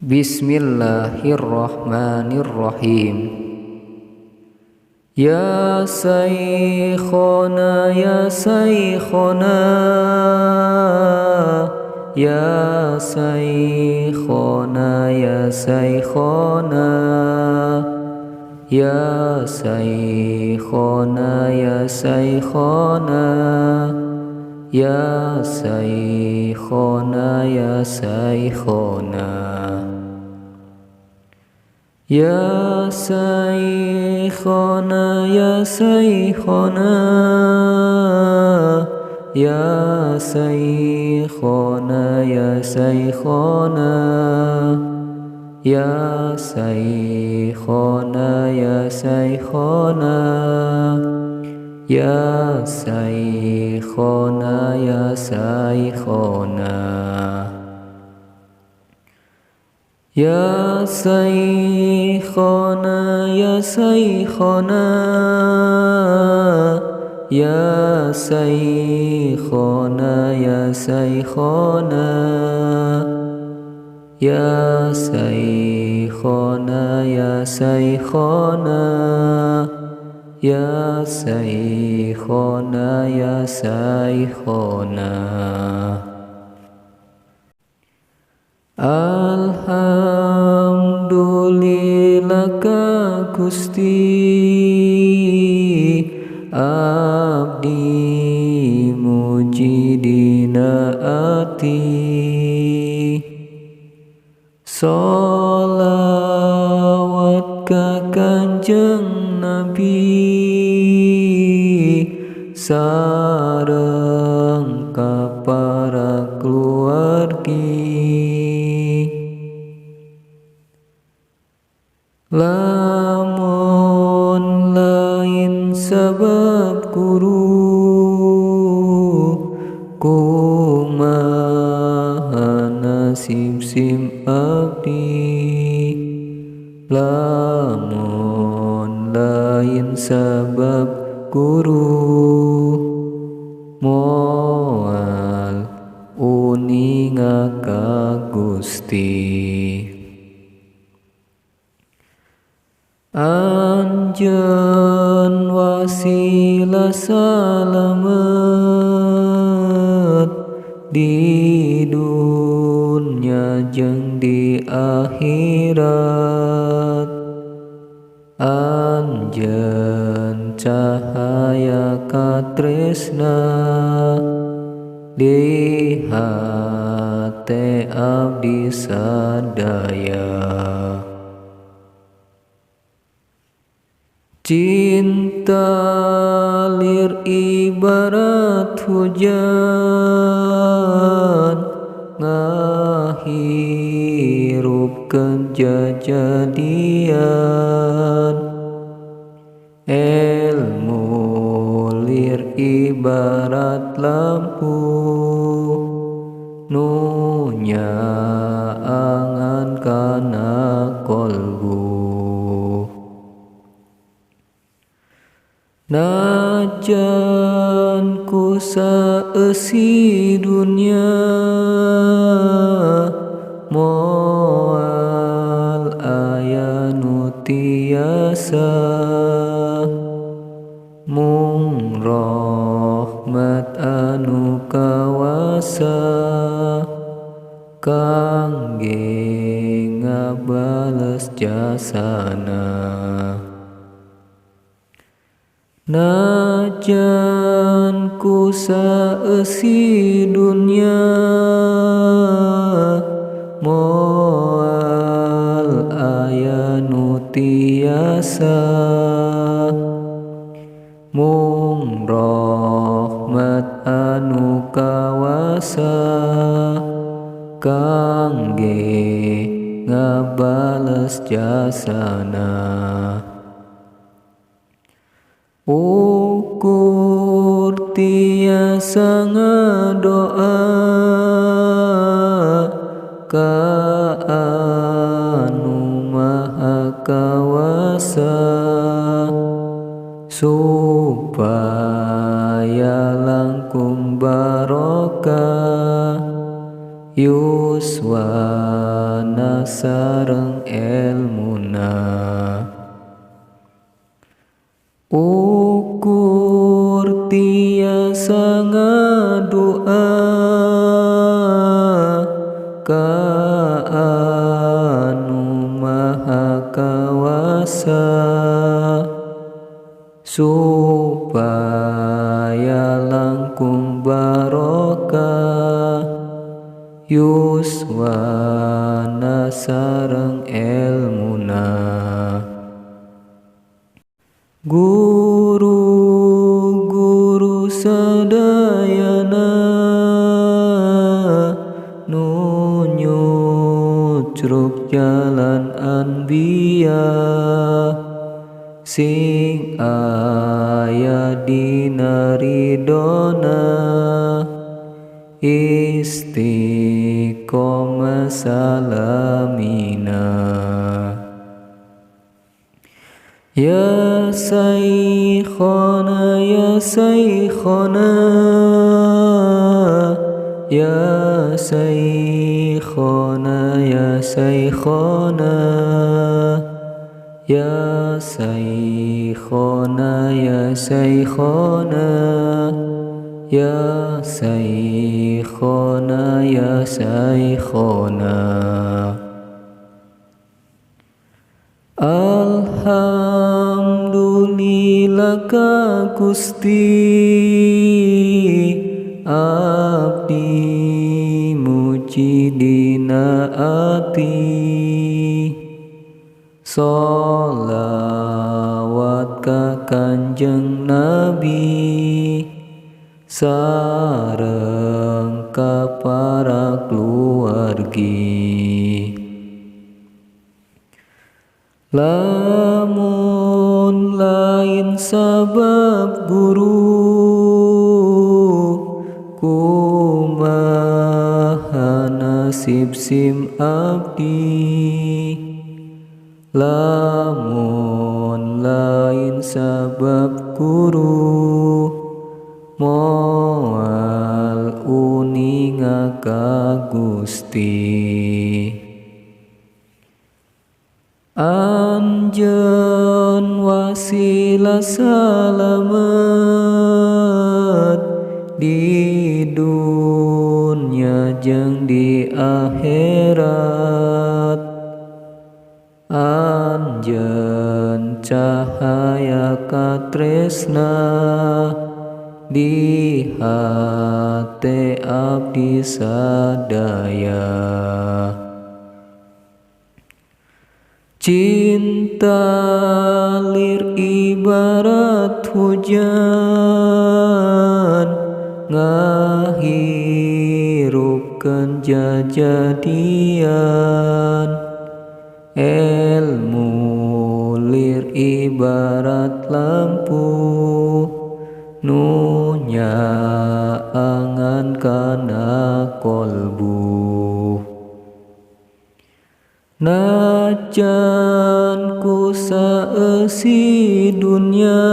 Bismillahirrahmanirrahim. Ya Sayyikhona, Ya Sayyikhona, Ya Sayyikhona, Ya Sayyikhona, Ya Sayyikhona, Ya Sayyikhona, Ya Sayyikhona, Ya Sayyikhona. Ya Sayyikhona, Ya Sayyikhona, Ya Sayyikhona, Ya Sayyikhona, Ya Sayyikhona, Ya Sayyikhona, Ya Sayyikhona, Ya Sayyikhona. Ya Sayyikhona, Ya Sayyikhona, Ya Sayyikhona, Ya Sayyikhona, Ya Sayyikhona, Ya Sayyikhona, Ya Sayyikhona, Ya Sayyikhona. Alhamdulillah ka Gusti, abdi muji dina ati. Sholawat ka Kanjeng Nabi, sareng ka para keluargi. Lamun lain sabab guru, kumaha nasib sim abdi. Lamun lain sabab guru, moal uninga ka Gusti. Anjeun wasilah salamet di dunya jeung di akhirat. Anjeun cahaya katresna di hate abdi sadaya. Cinta lir ibarat hujan, ngahirupkeun jajadian. Elmu lir ibarat lampu, nu nyaangan kana kolbu. Najan ku saeusi dunya, moal aya nu tiasa. Mung rahmat anu kawasa, kangge ngabales jasana. Najan ku saeusi dunya, moal aya nu tiasa. Mung rahmat anu kawasa, kangge ngabales jasana. Ukur tiasa ngadoa ka anu maha kawasa, supaya langkung barokah yuswa sareng elmuna. Ukur tiasa ngadoa ka Anu Maha Kawasa, supaya langkung barokah yuswana sareng elmuna. Guru-guru sadayana nu nyucruk jalan anbiya, sing aya dina ridona, istiqomah salamina. Ya Syekhona, ya Syekhona, ya Syekhona, ya Syekhona, ya Syekhona, ya Syekhona, ya Syekhona, ya Syekhona. Alhamdulillah ka Gusti, abdi muji dina ati. Sholawat ka Kanjeng Nabi, sareng ka para keluargi. Lamun lain sabab guru, kumaha nasib sim abdi. Lamun lain sabab guru, moal uninga ka Gusti. Anjeun wasilah salamet di dunya jeung di akhirat. Anjeun cahaya katresna di hate abdi sadaya. Cinta lir ibarat hujan, ngahirupkeun jajadian. Ilmu lir ibarat lampu, nu nyaangan kana kolbu. Najan ku saeusi dunya,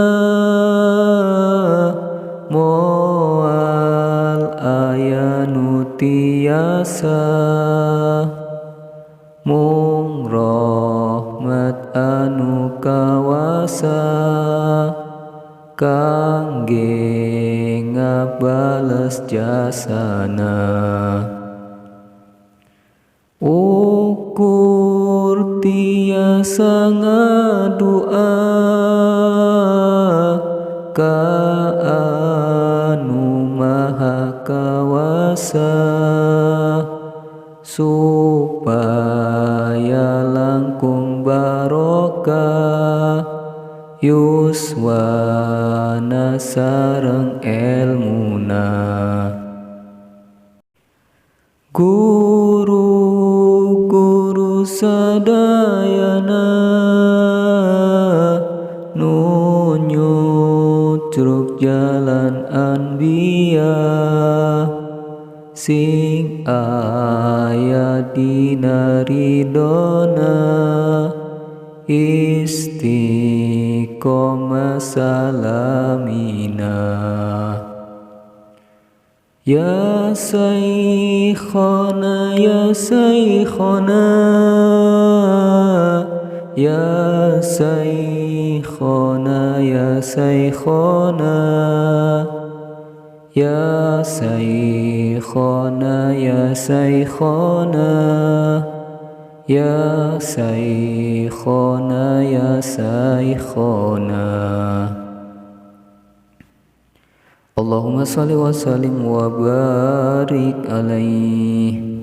moal aya nu tiasa. Mung rahmat anu kawasa, kangge ngabales jasana. Ukur tiasa ngadoa ka Anu Maha Kawasa, supaya langkung barokah yuswana sareng elmuna. Guru-guru sadayana nu nyucruk jalan anbiya, sing aya dina ridona, istiqomah salamina. Ya Syekhana, Ya Syekhana, Ya Syekhana, Ya Syekhana, Ya Syekhana, Ya Syekhana, Ya Syekhana, Ya Syekhana. Allahumma salli wa sallim wa barik alaihi.